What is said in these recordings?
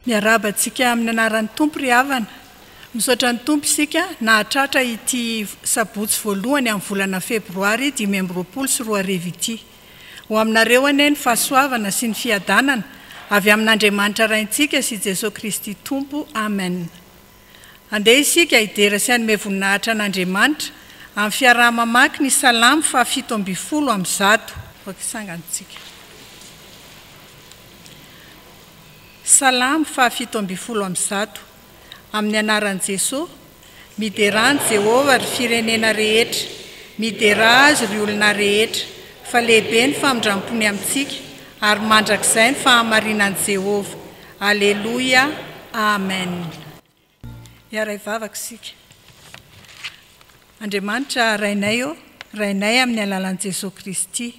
Miarabantsika amin'ny anaran'ny Tompo ry havana. Misaotra ny Tompo isika nahatratra ity sabotsy voalohany amin'ny volana febroary 2024 ity. Ho aminareo anie ny fahasoavana sy ny fiadanana avy amin'Andriamanitra raintsika sy Jesosy Kristy Tompo. Amen. Andeha isika hidera sy hanome voninahitra an'Andriamanitra amin'ny fiaraha-mamaky ny Salamo 7:100. Sangantsika. Salamo 7:100. Amin'ny anaran'i Jesosy, miderany Jehova ry firenena rehetra, midera azy ry olona rehetra, fa lehibe ny famindram-pony amintsika ary mandrakizay ny fahamarinan'i Jehova. Alleluia. Amen. Iara hivavaka isika. Andriamanitra rainay rainay amin'ny alalan'i Jesosy Kristy.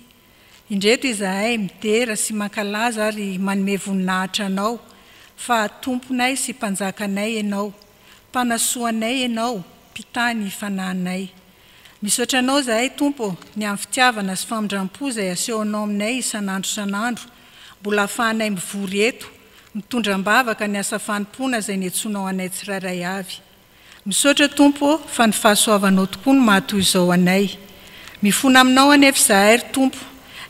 Indreto izahay midera sy mankalaza ary manome voninahitra anao fa tomponay sy mpanjakanay ianao, mpanasoanay ianao, mpitany fanahinay. Misaotra anao izahay Tompo ny amin'ny fitiavana sy famindram-po izay asehonao aminay isan'andro isan'andro, mbola ahafahanay mivory eto, mitondram-bavaka ny asa fanompona izay niantsonao anay tsirairay avy. Misaotra Tompo fa ny fahasoavanao tokoa no mahatoy izao anay. Mifona aminao anefa izahay ry Tompo,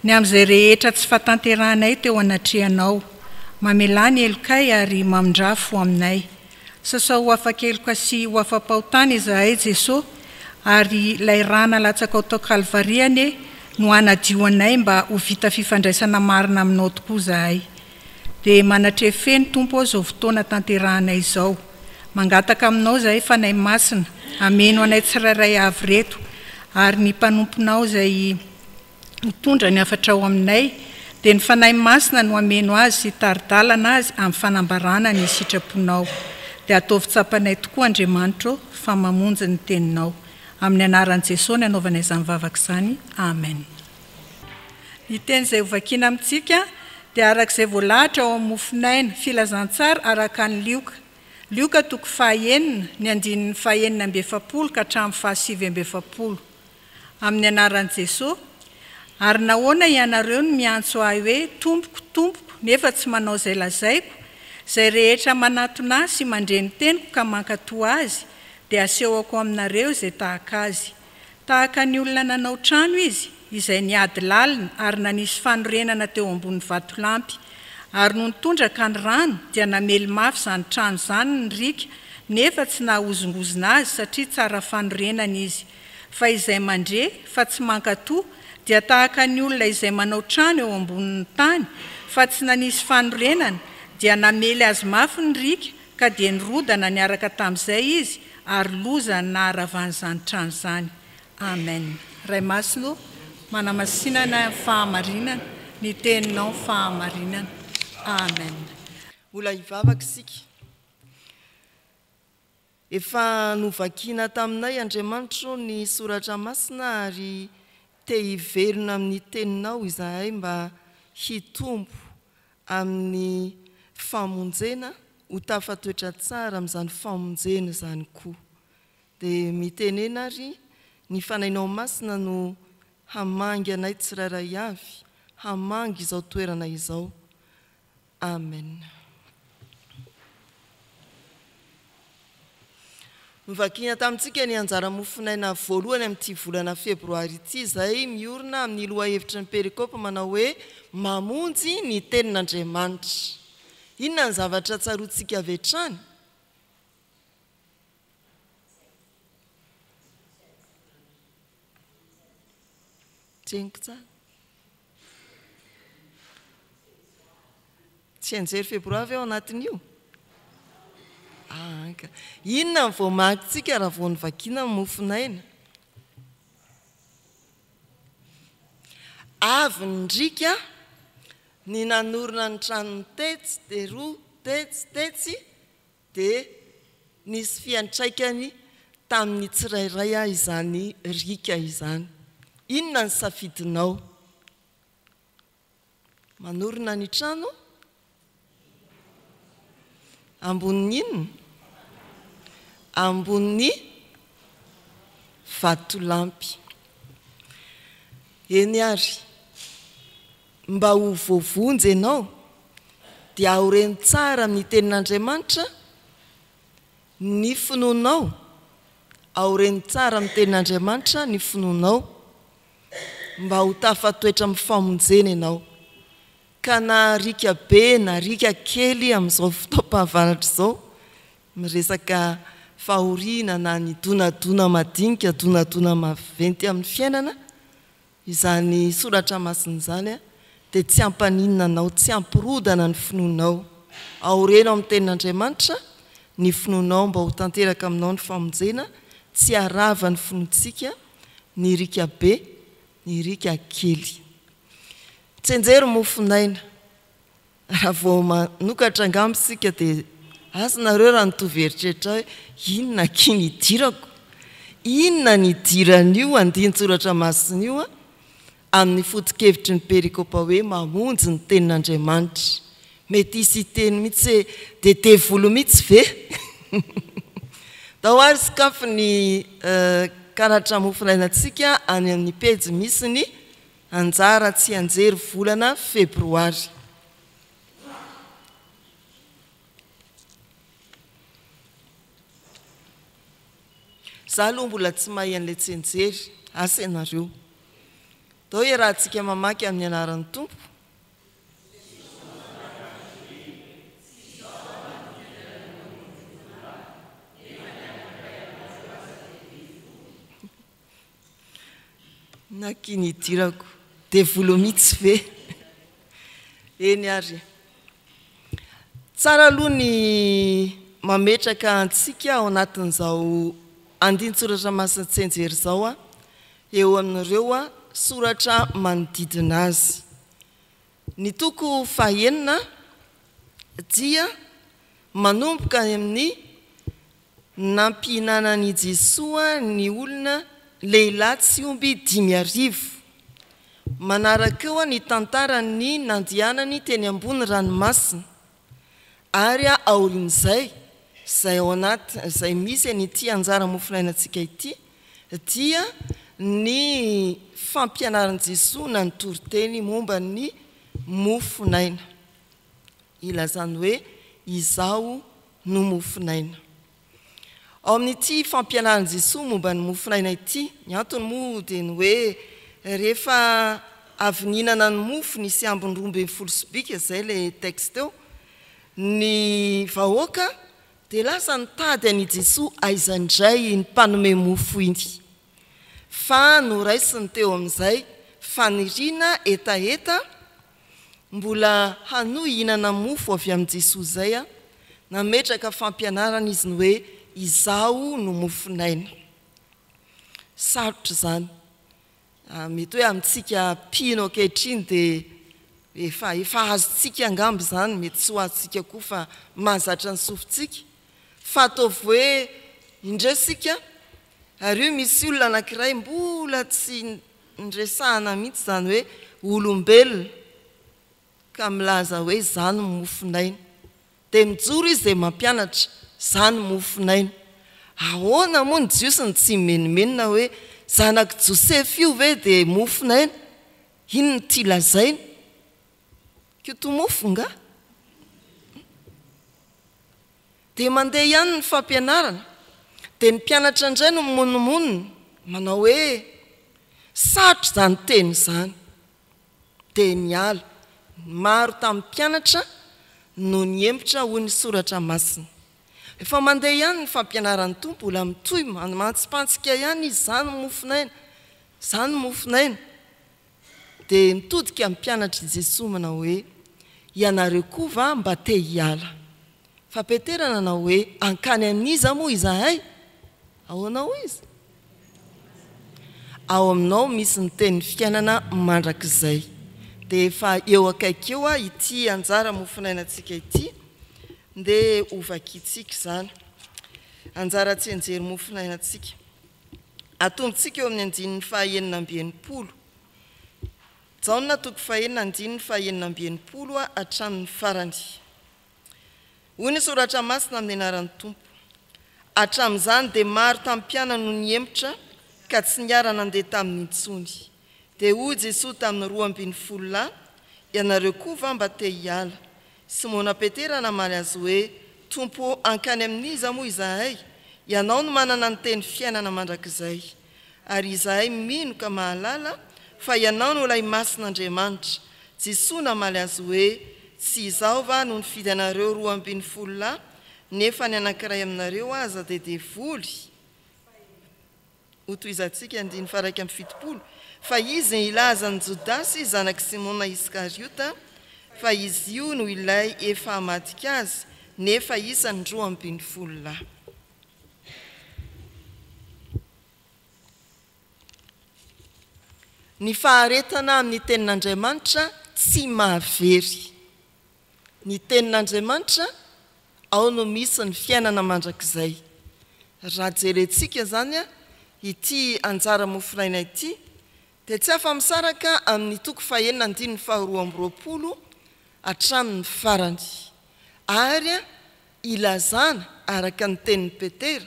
ny amin'izay rehetra tsy fahatanteranay teo anatrehanao. Mamelany elokay ary mamindrafo aminay. Sasa ho afa-keloka sy ho afa-pahotany izahay Jesosy, ary ilay rana latsaka ao tao Kalvariany no hanadio anay mba ho vita fifandraisana marina aminao tokoa izahay. Dia manatrefeny Tompo izao fotoana tanterahanay izao. Mangataka aminao izahay fanahy masina, ameno anay tsirairay avy reto, ary ny mpanomponao izay mitondra ny afatra ao aminay, dia ny fanahy masina no ameno azy sy taridalana azy amin'ny fanambarana ny sitraponao. Dia ataovy tsapanay tokoa Andriamanitra fa mamonjy ny teninao. Amin'ny anaran'i Jesosy ny anaovanay izany vavaka izany. Amen. Ny teny izay hovakiana amintsika dia arak'izay voalahatra ao amin'ny mofinaina filazantsara araka ny Lioka. Lioka 9:9, ny andinin'ny 9:7 ka hatramin'ny 7:7. Amin'ny anaran'i Jesosy. Ary nahoana ianareo no miantso ahy hoe tompoko, tompoko, nefa tsy manao izay lazaiko, izay rehetra manatona sy mandre ny teniko ka mankatoa azy, dia asehoko aminareo izay tahaka azy. Tahaka ny olona nanao trano izy, izay niady lalina ary nanisy fanorenana teo ambony vatolampy, ary no nitondraka ny rano dia namely mafy izany trano izany ny rika, nefa tsy nahozongozona azy satria tsara fanorenana izy. Fa izay mandre fa tsy mankatoa dia tahaka ny olona izay manao trano eo ambonin'ny tany, fa tsy nanisy fanorenana, dia namely azy mafy ny rika, ka dia nirodana niaraka tamin'izay izy, ary loza naharavan'izany trano izany. Amen. Ray masino, manamasinana fahamarinana, ny teninao fahamarinana. Amen. Mbola hivavaka isika. Efa novakiana taminay Andriamanitra ny soratra masina ary te hiverina amin'ny teninao izahay mba hitombo amin'ny famonjena, ho tafatoetra tsara amin'izany famonjena izany koa. Dia mitenena ary ny fanainao masina no hamangy anay tsirairay avy, hamangy izao toerana izao. Amen. Novakiana tamintsika ny anjara mofinaina voalohany amin'ity volana febroary ity, izay miorina amin'ny lohahevitra ny perikopa manao hoe mamonjy ny tenin'Andriamanitra. Inona ny zavatra tsaroantsika avy hatrany? Tseniko tsara. Tsy anjery febroary ao anatin'io? Inona ny voamakintsika raha vao nivakiana ny mofinaina? Avy ny ndrika ny nanorina ny tranony tetsy, dia roa, tetsy, dia nisy fiantraikany tamin'ny tsirairay izany rika izany. Inona ny safidinao? Manorina ny trano? Ambonin'ny inona? Ambonin'ny vatolampy. Eny ary, mba ho voavonjy ianao, dia aoreny tsara amin'ny tenin'Andriamanitra ny finoanao, aoreny tsara amin'ny tenin'Andriamanitra ny finoanao mba ho tafatoetra amin'ny famonjena ianao, ka na rika be na rika kely amin'izao fotoam-pahavaratra izao miresaka fahoriana na ny donadona madinika, donadona maventy amin'ny fiainana, izany soratra masina izany dia tsy hampaninana anao, tsy hampirodana ny finoanao. Aorena amin'ny tenin'Andriamanitra ny finoanao mba ho tanteraka aminao ny famonjena, tsy harava ny finoantsika ny rika be ny rika kely. Tsenjery mofinaina, raha vao manokatra angambisika dia azonareo raha nitovy heritreritra hoe inona kiny idirako, inona ny idiran'io andin-tsoratra masina io amin'ny foto-kevitry ny perikopa hoe mamonjy ny tenin'Andriamanitra. Mety hisy teny mihitsy hoe dia devolo mihitsy ve? Dao ary sakafo ny karatra mofinainantsika any amin'ny pejy misy ny anjara tsy anjery volana febroary. Za aloha mbola tsy mahay an'ilay tsenjery, asa ianareo. Dao iarahantsika mamaky amin'ny anaran'ny Tompo. Nakiny idirako, devolo mihitsy ve? Eny ary. Tsara aloha ny mametraka antsika ao anatin'izao andin-tsoratra masina tsenjery izao eo amin'ireo soratra manodidina azy. Ny toko fahaenina dia manomboka amin'ny nampihinanan'i Jesoa ny olona lehilahy tsy omby 5,000. Manaraka eo ny tantarany nandianany teny ambony ranomasina ary aorin'izay izay ao anaty izay misy an'ity anjara mofinainantsika ity dia ny fampianaran'i Jesoa nanotory teny momba ny mofinaina, ilazany hoe izaho no mofinaina. Ao amin'ity fampianaran'i Jesoa momba ny mofinaina ity, ny antony moa dia ny hoe rehefa avy nihinana ny mofo nisy ambiny 12 sobika izay ilay texte eo, ny vahoaka dia lasa nitady an'i Jesoa aiza indray ny mpanome mofo iny, fa noraisiny teo amin'izay faniriana etaeta mbola hanohy hihinana mofo avy amin'i Jesoa izay nametraka fampianarana izy ny hoe izaho no mofinaina. Sarotra izany. Mety hoe amintsika pino ankehitriny dia efa azontsika angamby izany, mety tsy ho azontsika koa fa mahazatra ny sofintsika. Fa ataovy hoe indresika, ary io misy olona anankiray mbola tsy ndresahana mihitsy izany hoe olombelona, ka milaza hoe izany mofinaina. Dia mijoro izy dia mampianatra, izany mofinaina. Ahoana moa ny jiosiny tsy menimenina hoe zanak'i Josefy io ve dia mofinaina? Ino ny ty lazaina? Kito mofo nga? Dia mandeha ihany ny fampianarana. Dia ny mpianatra indray no mononmonina, manao hoe sarotra izany teny izany. Dia niala. Maro tamin'ny mpianatra no niempotra hoy ny soratra masina. Efa mandeha ihany ny fampianaran'ny Tompo, mbola mitohy mantsipantsika ihany izy, izany mofinaina, izany mofinaina. Dia mitodika amin'ny mpianatra Jesoa manao hoe ianareo koa va mba te hiala? Fa Petera nanao hoe ankany an'iza moa izahay? Ahoana hoy izy? Ao aminao misy ny teny fiainana mandrakizay. Dia efa eo akaiky eo ity anjara mofinainantsika ity, dia ovakitsika izany. Anjara tsy anjery mofinainantsika. Atombontsika eo amin'ny andinin'ny fahaenina amby-enimpolo. Jaona toko fahaenina andinin'ny fahaenina amby-enimpolo hatramin'ny farany. Hoy ny soratra masina amin'ny anaran'ny Tompo. Hatramin'izany dia maro tamin'ny mpiana no niempotra ka tsy niara nandeha tamin'ny intsony. Dia hoy Jesoa tamin'ny 12 lahy, ianareo koa va mba te hiala? Simona Petera namaly azy hoe tompo ankany amin'iza moa izahay, ianao no manana ny teny fiainana mandrakizay, ary izahay mino ka mahalala fa ianao no ilay masin'Andriamanitra. Jesosy namaly azy hoe tsy izaho va no nifidy anareo 12 lahy, nefa ny anankiray aminareo aza dia devoly. Ho toizantsika 9:7. Fa izy ilaza ny Jodasy zanak' Simona Iskariota, fa izy io no ilay efa hamadika azy, nefa isany 12 lahy. Ny faharetana amin'ny tenin'Andriamanitra tsy mahavery. Ny tenin'Andriamanitra ao no misy ny fiainana mandrakizay. Raha jerentsika zany ity anjara mofinaina ity dia tsy afa-misaraka amin'ny toko 9:2 hatramin'ny farany, ary ilazana araka ny tenin'ny Petera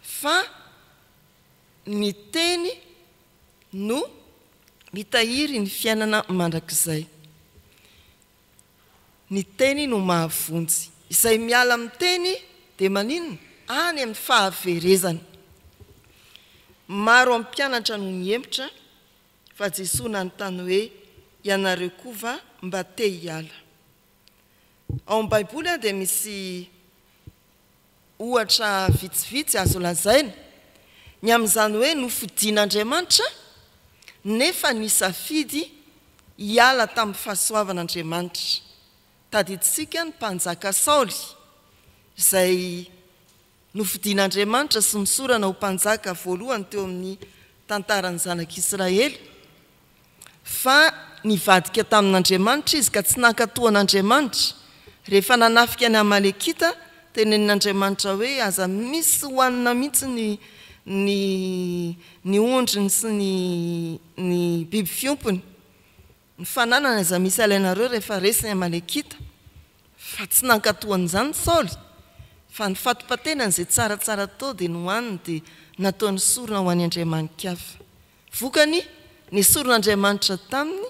fa ny teny no mitahiry ny fiainana mandrakizay. Ny teny no mahavonjy. Izay miala amin'ny teny dia maninona? Any amin'ny fahaverezana. Maro amin'ny mpianatra no niempotra fa Jesosy nanontany hoe ianareo koa va mba te hiala? Ao amin'ny Baiboly dia misy ohatra vitsivitsy azo lazaina ny amin'izany hoe nofidin'Andriamanitra nefa nisafidy hiala tamin'ny fahasoavan'Andriamanitra. Tadiditsika ny mpanjaka Saoly izay nofidin'Andriamanitra sy misorana ho mpanjaka voalohany teo amin'ny tantaran'ny zanak'Israely, fa nivadika tamin'Andriamanitra izy ka tsy nankatoa an'Andriamanitra. Rehefa nanafika ny Amalekita, tenenin'Andriamanitra hoe aza misy hoanina mihitsy ny ondriny sy ny biby fiompony. Ny fananana aza misy alainareo rehefa resy ny Amalekita, fa tsy nankatoan'izany Saoly, fa ny fatipatenany izay tsaratsara tao dia nohaniny dia nataony sorona ho an'ny Andriamanikafa. Vokany nesoron'Andriamanitra taminy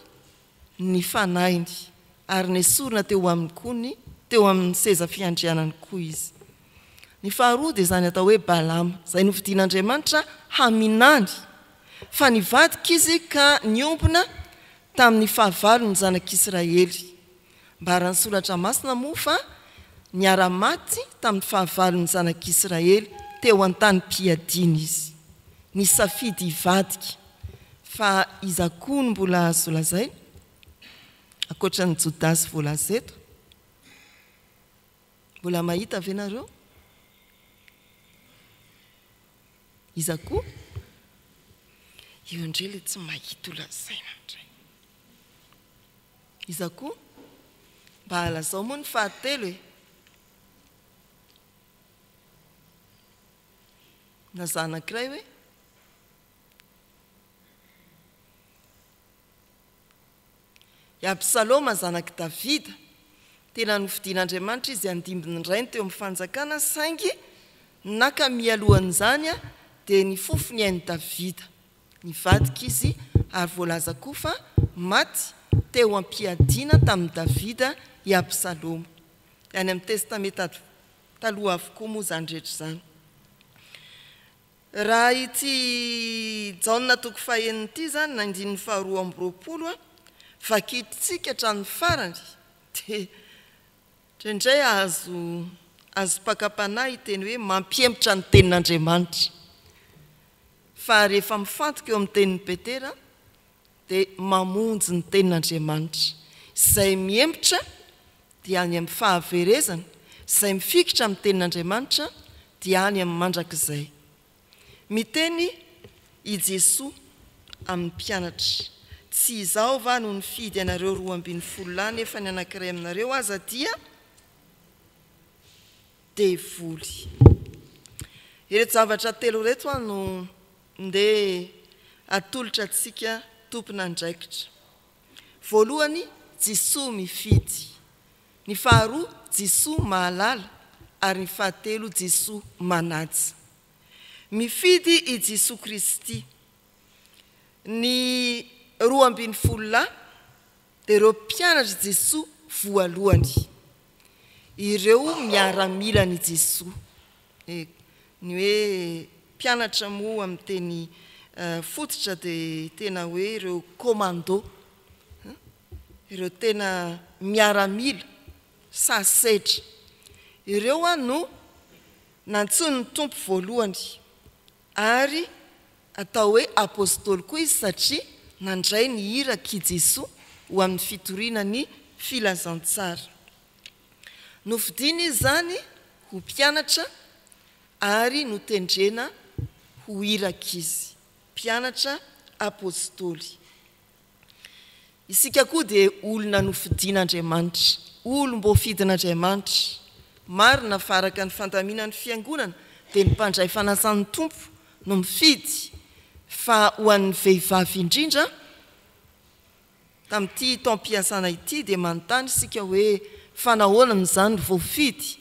ny fanahiny, ary nesorona teo amin'ny koa teo amin'ny seza fiandrianany koa izy. Ny faharoa dia izany atao hoe Balama, izay nofidin'Andriamanitra haminany, fa nivadika izy ka niompona tamin'ny fahavalony zanak'Israely. Mbara ny soratra masina moa fa niara-maty tamin'ny fahavalony zanak'Israely teo an-tany mpiadiana izy. Ny safidy hivadika, fa iza koa no mbola azo lazaina ankoatra ny Jodasy voalaza eto. Mbola mahita ve nareo? Iza koa? Io indray ilay tsy mahita ho lazaina indray. Iza koa? Mba halazao moa ny fahatelo e. Na zanak'iray hoe? I Absaloma zanak' Davida, tena nofidin'Andriamanitra izy andimbiny rainy teo amin'ny fanjakana, saingy naka mialohan'izany dia ny fofony ain'i Davida. Nivadika izy ary voalaza koa fa maty teo am-piadiana tamin'i Davida i Absaloma. Any amin'ny testamenta taloha avokoa moa izany rehetra izany. Raha ity Jaona toko 9 ity zany na 9:2 vakitsika hatramin'ny farany dia indray azo pakapanahy iteny hoe mampiempotra ny tenin'Andriamanitra. Fa rehefa mifantoka eo amin'ny tenin'ny Petera dia mamonjy ny tenin'Andriamanitra. Izay miempotra dia any amin'ny fahaverezana, izay mifikitra amin'ny tenin'Andriamanitra dia any amin'ny mandrakizay. Miteny i Jesosy amin'ny mpianatra, tsy izaho va no nifidy anareo 12 lahy, nefa ny anankiray aminareo aza dia devoly. Ireto zavatra telo reto no ndeha atolotra antsika tompona andraikitra. Voalohany, Jesosy mifidy. Ny faharoa, Jesosy mahalala, ary ny fahatelo, Jesosy manaja. Mifidy i Jesosy Kristy. Ny 12 lahy dia ireo mpianatra Jesosy voalohany. ireo miaramila ny Jesosy ny hoe mpianatra moa amin'ny teny fototra dia tena hoe ireo commando ireo tena miaramila sasetra ireo no nantsony ny tompo voalohany ary atao hoe apôstôly koa izy satria nandray ny hira-k'i Jesosy ho amin'ny fitoriana ny filazantsara nofidiny izy zany ho mpianatra ary notendrena ho hira-kizy mpianatra apôstôly isika koa dia olona nofidin'Andriamanitra olom-boafidin'Andriamanitra marina faraka ny fandaminan'ny fiangonana dia ny mpandray fanasan'ny tompo no mifidy fa ho an'ny vehivavy indrindra tamin'ity taom-piasana ity dia manontany isika hoe fanahoana n'izany voafidy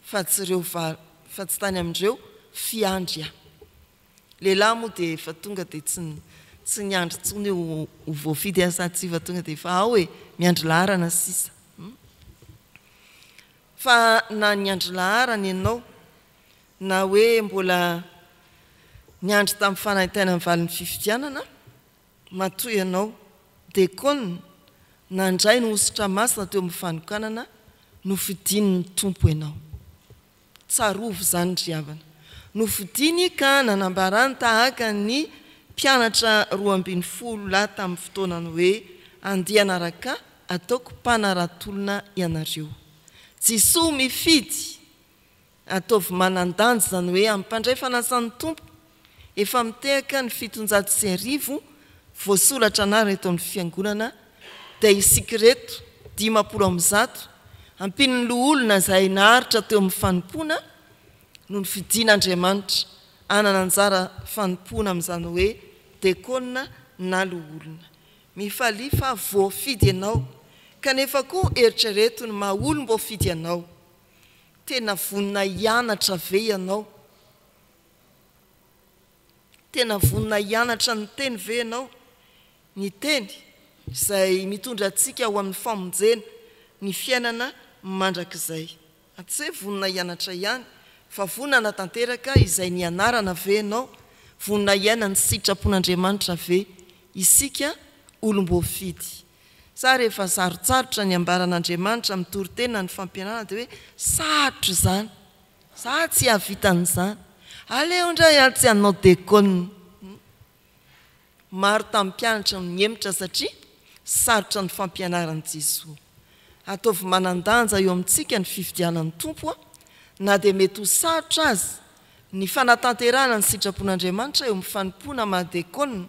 fa tsy tany amin'ireo fiandry lehilahy moa dia efa tonga dia tsy niandry tsony ho voafidy sady tsy efa tonga dia efa ao hoe miandry laharana sisa fa na niandry laharana ianao na hoe mbola niandry tamin'ny fanaintena amin'ny valin'ny fifidianana matoy ianao dekona nandray ny ositra masina teo amin'ny fanokanana nofidiny ny tompo ianao tsarovo zany ry havana nofidiny ka nanambarany tahaka ny mpianatra 12 lahy tamin'ny fotoanany hoe andianaraka ataoko mpanaratolona ianareo Jesosy mifidy ataovy manandanja zany hoe amin'ny mpandray fanasan'ny tompo efa mitehaka ny 700 voasolatra anary eto amin'ny fiangonana dia isika reto 50 ampin'ny loholona izay naharitra teo amin'ny fanompoana no nifidin'Andriamanitra anana anjara fanompoana amin'izany hoe dekona na loholona mifalifa voafidy ianao kanefa koa eritrereto ny maha-olom-boafidy ianao tena vonina hianatra ve ianao tena vonina hianatra ny teny ve ianao ny teny izay mitondra antsika ho amin'ny famonjena ny fiainana mandrakizay tsy hoe vonina hianatra ihany fa vonana tanteraka izay nianarana ve ianao vonina hiaina ny sitrapon'Andriamanitra ve isika olom-boafidy sa rehefa sarotsarotra ny ambaran'Andriamanitra mitory-tena ny fampianarana dia hoe sarotra zany za tsy havitan'izany aleo indray aly tsy hanao dekona maro tamin'ny mpianatra no niemitra satria sarotra ny fampianaran'i Jesosy ataovy manandanja eo amintsika ny fifidianan'ny tompo na dia mety ho sarotra azy ny fanatanterahana ny sitrapon'Andriamanitra eo amin'ny fanompoana mahadekona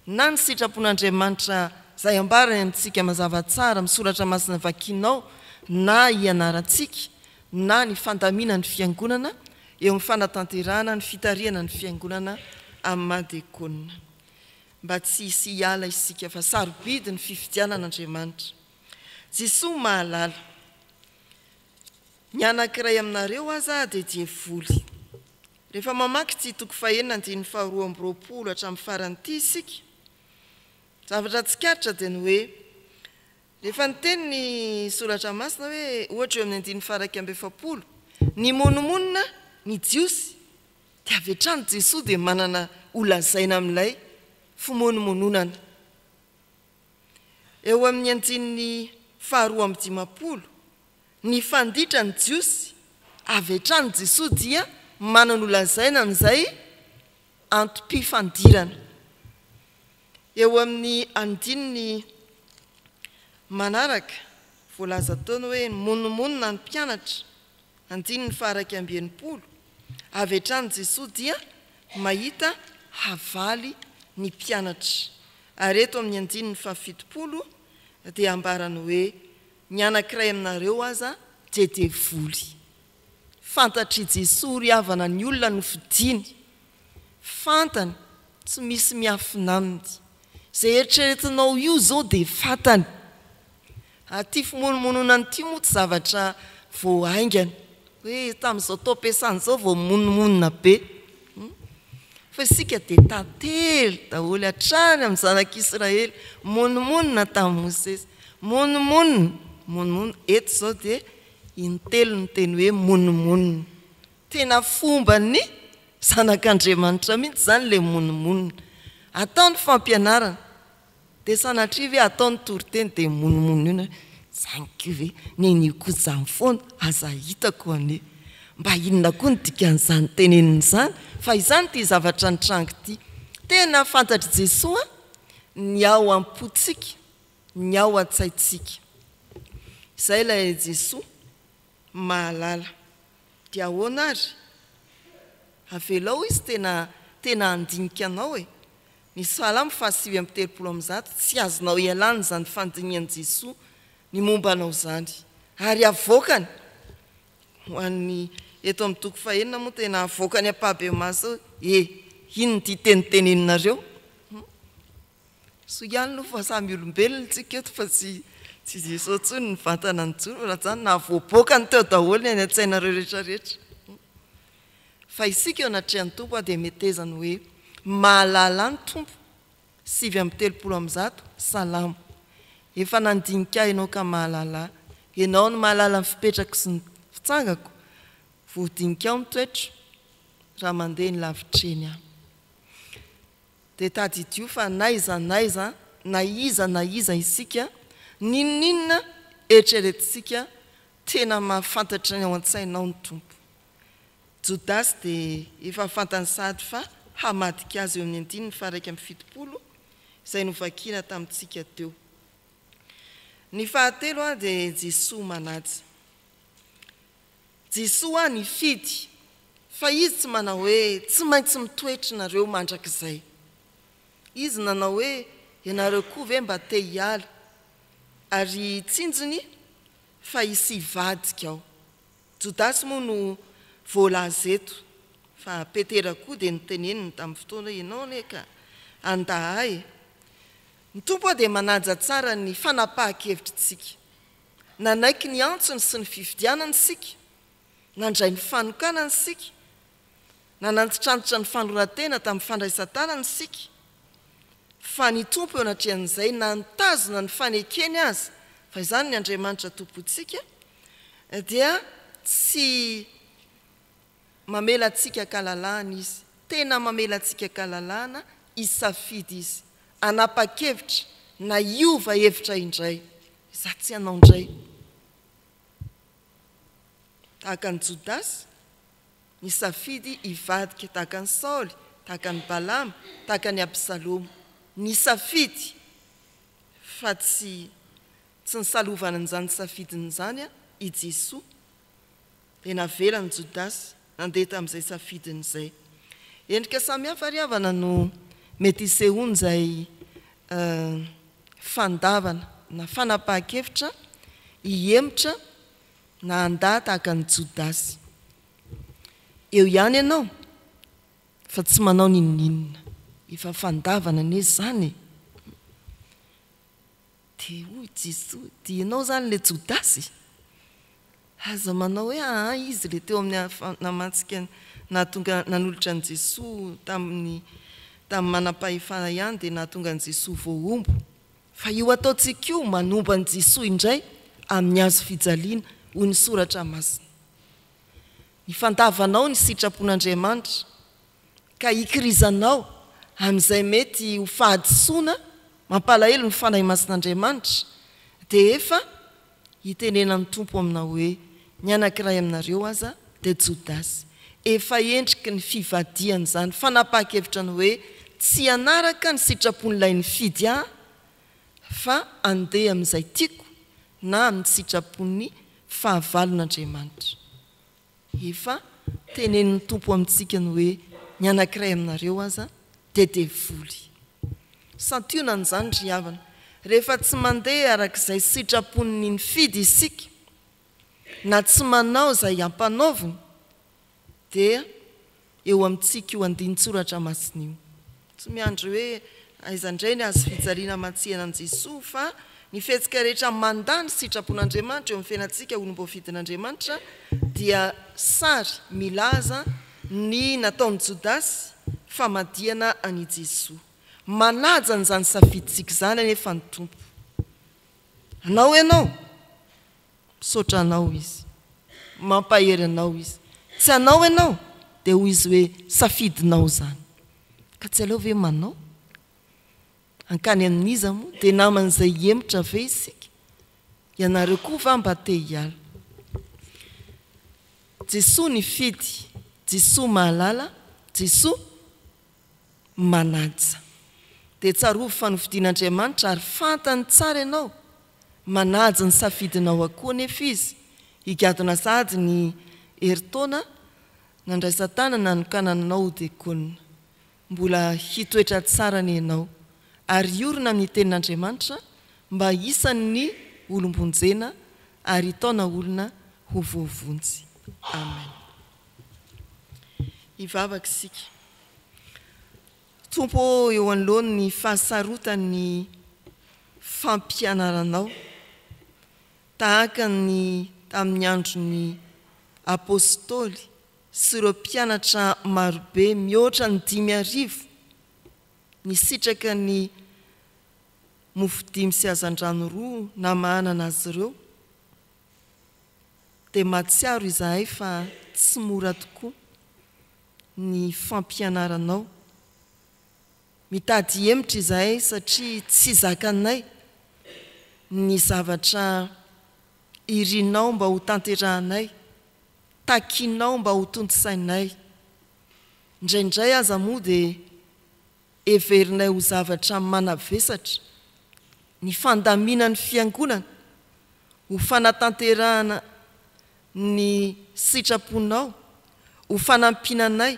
na ny sitrapon'Andriamanitra izay ambarany amintsika mazava tsara misoratra masina vakinao na hianarantsika na ny fandamina ny fiangonana eo amin'ny fanatanterahana ny fitariana ny fiangonana amin'ny mahadekona mba tsy hisy hiala isika fa sarobidy ny fifidianan'Andriamanitra Jesosy mahalala ny anankiray aminareo aza dia diavoly rehefa mamaky ty toko fahenina andiny faharoa amby roapolo hatramin'ny farany ity isika zavatra tsikaritra dia ny hoe rehefa niteny ny soratra masina hoe ohatra eo amin'ny andiny faraky amby efapolo ny monomonina ny jiosy dia avy hatrany Jesosy dia manana olazaina amin'ilay fimonomononana eo amin'ny andininy faharoa amby 50 ny fanditra ny jiosy avy hatrany Jesosy dia manana olazaina amin'izay antom-pifandirana eo amin'ny andininy manaraka voalaza taony hoe monomonina ny mpianatra andininy faraky amby 80 avy hatrany Jesosy dia mahita havaly ny mpianatra ary eto amin'ny andininy faha-70 dia ambarany hoe ny anankiray aminareo aza devoly fantatry Jesosy ry havana ny olona no fidiny fantany tsy misy miafina aminy izay eritreretinao io zao dia fantany aty fimonomonona nyty moa tsy zavatra voaingana hoe tamin'izao tao-piasany zao vao monomonina be fa isika dia tantely daholo hatrany amin'ny zanak'Israely monomonina tamin'ny Mosesy monomonina eto zao dia intelo ny teny hoe monomonina tena fomba ny zanak'Andriamanitra mihitsy zany le monomonina ataony fampianarana dia sanatrivy ataony toriteny dia monomonina zany kive neny koa foana aza hitako ane mba inona koa ny dikan'izany teneniny zany fa izany ty zavatra ny trango ty tena fantatry Jesosy ny ao am-potsika ny ao an-tsaitsika izay ilay Jesosy mahalala dia ahoana ary avelao izy tena andinika anao e ny Salamo 5:30 tsy azonao ialana zany fandinian'i Jesosy ny mombanao zany ary avoakany ho an'ny eto amin'ny toko 4 moa tena avoakany ampabe maso ino ty teniteneninareo so ihany no fa samy olombelona tsika eto fa tsy Jesosy tsony ny vantana ny joro raha zany na voaboakany teo daholo ny any an-tsainareo rehetrarehetra fa isika eo anatrehan'ny tompo dia metezany hoe mahalala ny tompo 7:30 Salamo efa nandinika ianao ka mahalala ianao ny mahalala ny fipetrako sy ny fitsangako voadinika ao mitoetro raha mandeha ny lavitreny aho dia tadidio fa na iza isika ninona eritreretintsika tena mahafantatra ny ao an-tsainao ny tompo Jodasy dia efa fantany sady fa hamadika azy eo amin'ny 9:7 izay novakina tamintsika teo ny fahatelo dia Jesosy manaja Jesosy ny fidy fa izy tsy manao hoe tsy maintsy mitoetra nareo mandrakizay izy nanao hoe ianareo koa ve mba te hiala ary tsinjony fa hisy hivadika ao Jodasy moa no voalaza eto fa Petera koa dia niteneniny tamin'ny fotoana ianao ne ka andahay ny tompo dia manaja tsara ny fanapahan-kevitritsika nanaiky ny antsony sy ny fifidianany sika nandray ny fanokanany sika nanantitrantotra ny fanoratena tamin'ny fandraisan-tanany sika fa ny tompo eo anatrehan'izay nantazona ny fanekeny azy fa izany ny Andriamanitra tompontsika dia tsy mamela antsika kalalahana izy tena mamela antsika kalalahana isafidy izy anapa-kevitra na iova hevitra indray za tsy anao indray tahaka ny Jodasy ny safidy hivadika tahaka ny Saoly tahaka ny Balama tahaka ny Absalomo ny safidy fa tsy nisalovana an'izany safidiny zany i Jesosy dia navela ny Jodasy nandeha tamin'izay safidiny izay endrika samihafa ry havana no mety isehony izay fandavana na fanapahan-kevitra hiemotra na andahy tahaka ny Jodasy eo ihany ianao fa tsy manao ninonina efa fandavana ane zany dia hoy Jesosy dia ianao zany le Jodasy aza manao hoe izy le teo amin'ny namantsika nahatonga nanolotra an' Jesosy tamin'ny manam-pahefana ihany dia nahatonga an' Jesosy voaombo fa io ataontsika io manomba an' Jesosy indray amin'ny azo fijaliana hoy ny soratra masina ny fandavanao ny sitrapon'Andriamanitra ka ikirizanao amin'izay mety ho fahadisoana mampalahelo ny fanahy masin'Andriamanitra dia efa hitenenan'ny tompo aminao hoe ny anankiray aminareo aza dia Jodasy efa endriky ny fivadiany zany fanapahan-kevitra ny hoe tsy anaraka ny sitrapon'ilay ny fidy aho fa andeha amin'izay tiako na amin'ny sitrapon'ny fahavalon'Andriamanitra efa tenenin'ny tompo amintsika ny hoe ny anankiray aminareo aza dia devoly santionany izany ry havana rehefa tsy mandeha arak'izay sitrapon'ny ny fidy isika na tsy manao izay ampanaoviny dia eo amintsika io andinin-tsoratra masina io tsy miandry hoe aizandray ny azo fijaliana matsihana an' Jesosy fa ny fihetsika rehetra mandany sitrapon'Andriamanitra eo amin'ny fiainantsika olom-boafidin'Andriamanitra dia sary milaza ny nataon'ny Jodasy famadiana an'i Jesosy manaja n'izany safiditsika zany anefa ny tompo anao ianao misaotra anao izy mampahery anao izy tsy anao ianao dia hoy izy hoe safidinao zany ka tsy aleo ve manao ankany amin'iza moa dia naman'izay emotra ve isika ianareo koa va mba te hiala Jesoa ny fidy Jesoa mahalala Jesoa manaja dia tsarovy fanofidian'Andriamanitra ary fantany tsara ianao manaja ny safidinao akoa nefa izy higadona sady ny heritaona nandraisan-tanana nokananao diakonina mbola hitoetra tsara ny ianao ary orina amin'ny tenin'Andriamanitra mba isan'ny olombonjena ary hitaona olona ho voavonjy. Amen. Ivavaka isika. Tompo eo anoloany ny fahasarotany fampianaranao tahaka ny tamin'ny andron'ny apôstôly sy ireo mpianatra marobe mihoatra ny 5,000 ny sitraka ny mofo 5 sy hazan-drano 2 na mahanana azy ireo dia matsiaro izahay fa tsy mora tokoa ny fampianaranao mitady emotra izahay satria tsy zakanay ny zavatra irinao mba ho tanterahanay takinao mba ho tontosainay indraindray aza moa dia everinay ho zavatra manavesatra ny fandaminan'ny fiangonana ho fanatanterahana ny sitraponao ho fanampinanay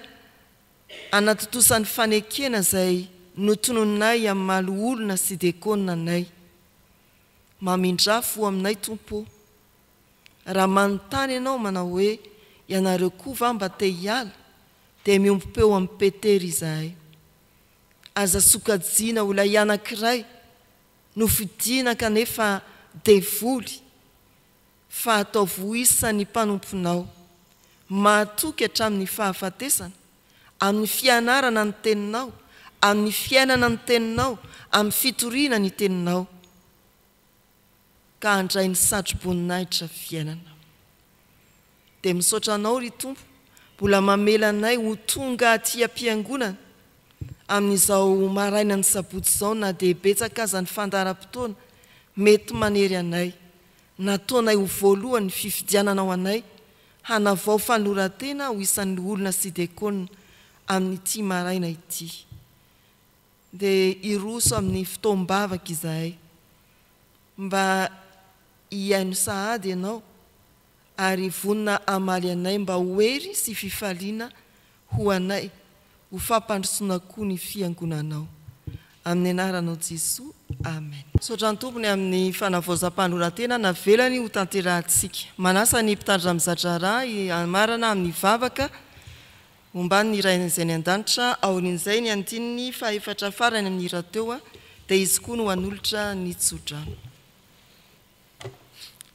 anatotosan'ny fanekena izay notononay amin'ny malo olona sy diakonina nay mamindrafo aminay tompo raha manontany ianao manao hoe ianareo koa va mba te hiala dia miompopeo amin'ny Petera izahay aza sokajiana ho ilay anankiray nofidiana kanefa devoly fa atao voisan'ny mpanomponao mahatoky hatramin'ny fahafatesana amin'ny fianarana ny teninao amin'ny fiainana ny teninao amin'ny fitoriana ny teninao ka handray ny satroboninahitra fiainana dia misaotra anao ry tompo mbola mamelanay ho tonga aty am-piangonana amin'izao maraina ny sabotsy izao na dia betsaka aza ny fandaram-potoana mety manery anay nataonay ho voalohany fifidiananao anay hanavao fanolorantena ho isan'ny olona sy diakonina amin'ity maraina ity dia iroso amin'ny fotoam-bavaka izahay mba hiaino sahady ianao ary vonina amaly anay mba hoery sy fifaliana ho anay ho fampandrosoana koa ny fiangonanao amin'ny anaranao Jesoa. Amen. Misaotra ny tompony amin'ny fanavaozam-panolorantena navelany ho tanterahantsika manasa ny mpitandrina mizatra raha amarana amin'ny vavaka ombany ny rain'izay ny an-danitra aorin'izay ny andininy fa efatra farany amin'ny rahateo dia izy koa no hanolotra ny tsodrano.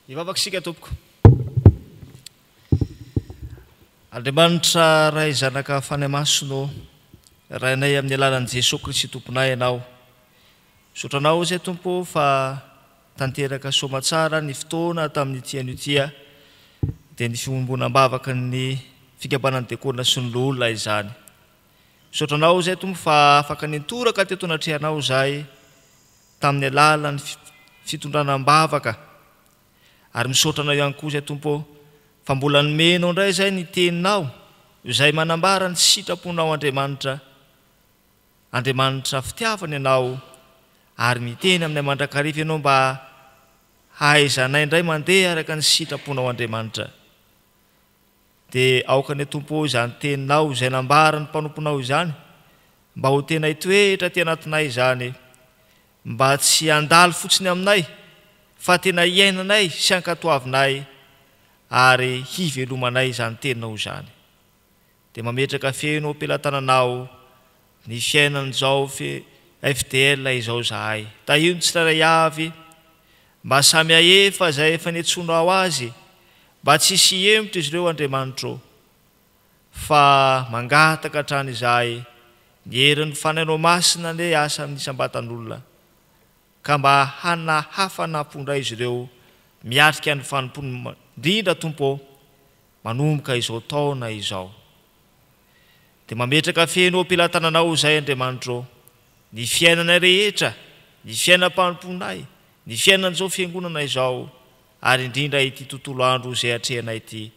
Ivavaka isika tompoko. Andriamanitra ray zanaka fanamasino rainay amin'ny alalan'i Jesosy Kristy tomponay ianao sotranao izay tompo fa tanteraka somatsara ny fotoana tamin'ny tian'io dia ny fiombonam-bavaka ny fikapanan'ny diakonina sy ny loholona izany sotranao izay tompo fa afaka nintoraka teto anatrehanao izay tamin'ny alalan'ny fitondranam-bavaka ary misotranao ihany koa izay tompo fa mbola nomenao indray izay ny teninao izay manambara ny sitraponao Andriamanitra fitiavana ianao ary miteny amin'ny mandrakariva ianao mba hahaizanay indray mandeha araka ny sitraponao Andriamanitra dia aoka ny tompo izany teninao izay nambara ny mpanomponao izany mba ho tena hitoetra ty anatinay izany mba tsy handalo fotsiny aminay fa tena hiainanay sy hankatoavinay ary hivelomanay izany teninao izany dia mametraka feno ampelantananao ny fiainan'izao FDL izao zahay tahino tsy raray avy mba samy ahefa izay efa niantsonao azy mba tsisy emotra izy ireo Andriamanitra fa mangataka hatrany izahay ny herin'ny fanainao masina le asa amin'ny sambatan'olona ka mba hana hafa nampondray izy ireo miatrika ny fanompony indrindra tompo manomboka izao taona izao. Dia mametraka feno ampilatananao izay Andriamanitra, ny fiainana rehetra, ny fiainam-panomponay, ny fiainan'izao fiangonana izao, ary indrindra ity tontolo andro izay atrehanay ity,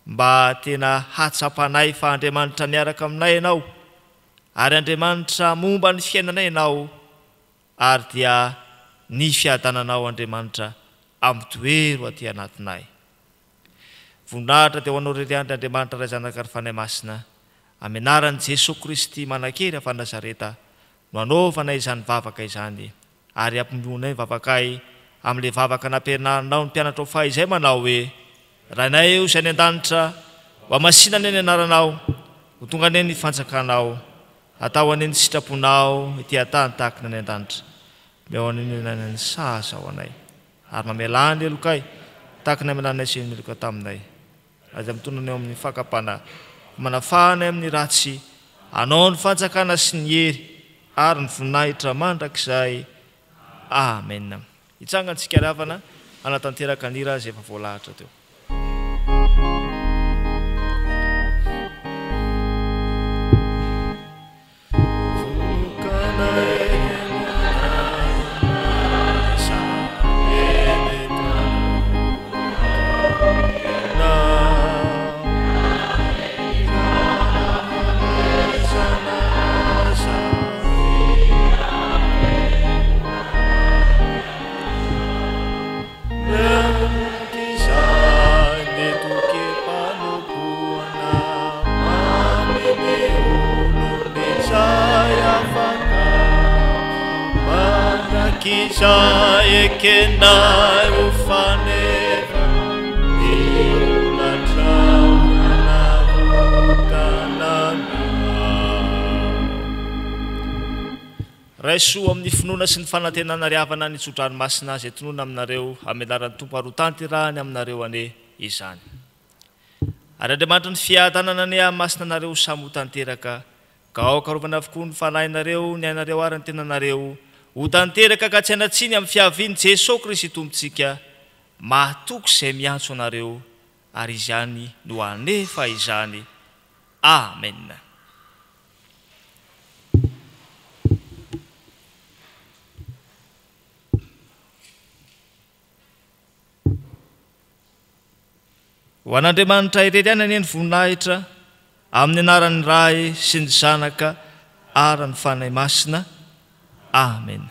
mba tena hatsapanay fa Andriamanitra miaraka aminay ianao, ary Andriamanitra momba ny fiainanay ianao, ary dia ny fiadananao Andriamanitra amin'ny toero aty anatinay. Voninahitra dia ho anao rery andry Andriamanitra ray zanaka ary fanahy masina, amin'ny anaran'i Jesosy Kristy manankely avy Nazareta no anaovanay izany vavaka izany, ary ampinoanay vavakay amin'ilay vavaka nampianaranao ny mpianatra ho fahizay manao hoe: Rainay eo izay ny an-danitra, mba masinany ny anaranao, ho tonga any ny fanjakanao, atao any ny sitraponao ity atany tahaka ny an-danitra, meo any ny saza ao anay, ary mamelany elokay tahaka ny amelanay sy ny meloka taminay, azy mitonany eo amin'ny fakapana, manafahanay amin'ny ratsy, anao ny fanjakana sy ny hery ary ny voninahitra mandrakizay. Amen. Hitsangantsika ravana anatanteraka nira izay efa voalahatra teo. Kisah ekenai ufaneva raisoa amin'ny finoana sy ny fanantenana riavana ny tsodranomasina izay tonoana aminareo amin'ny anaran'ny tompo harotanty rahany aminareo ane izany. Ary Andriamanitra ny fiadanana ny masina anareo samy ho tanteraka, ka ao karovana avokoa ny fanahinareo ny ainareo ary ny tenanareo ho tanteraka ka tsy anatsiny amin'ny fiaviany Jesosy Kristy tompontsika, mahatoky izay miantso anareo ary izany no anefa izany. Amen. Ho an'Andriamanitra irery any ny voninahitra amin'ny anaran'ny Ray sy ny Zanaka ary ny fanahy masina. Amen.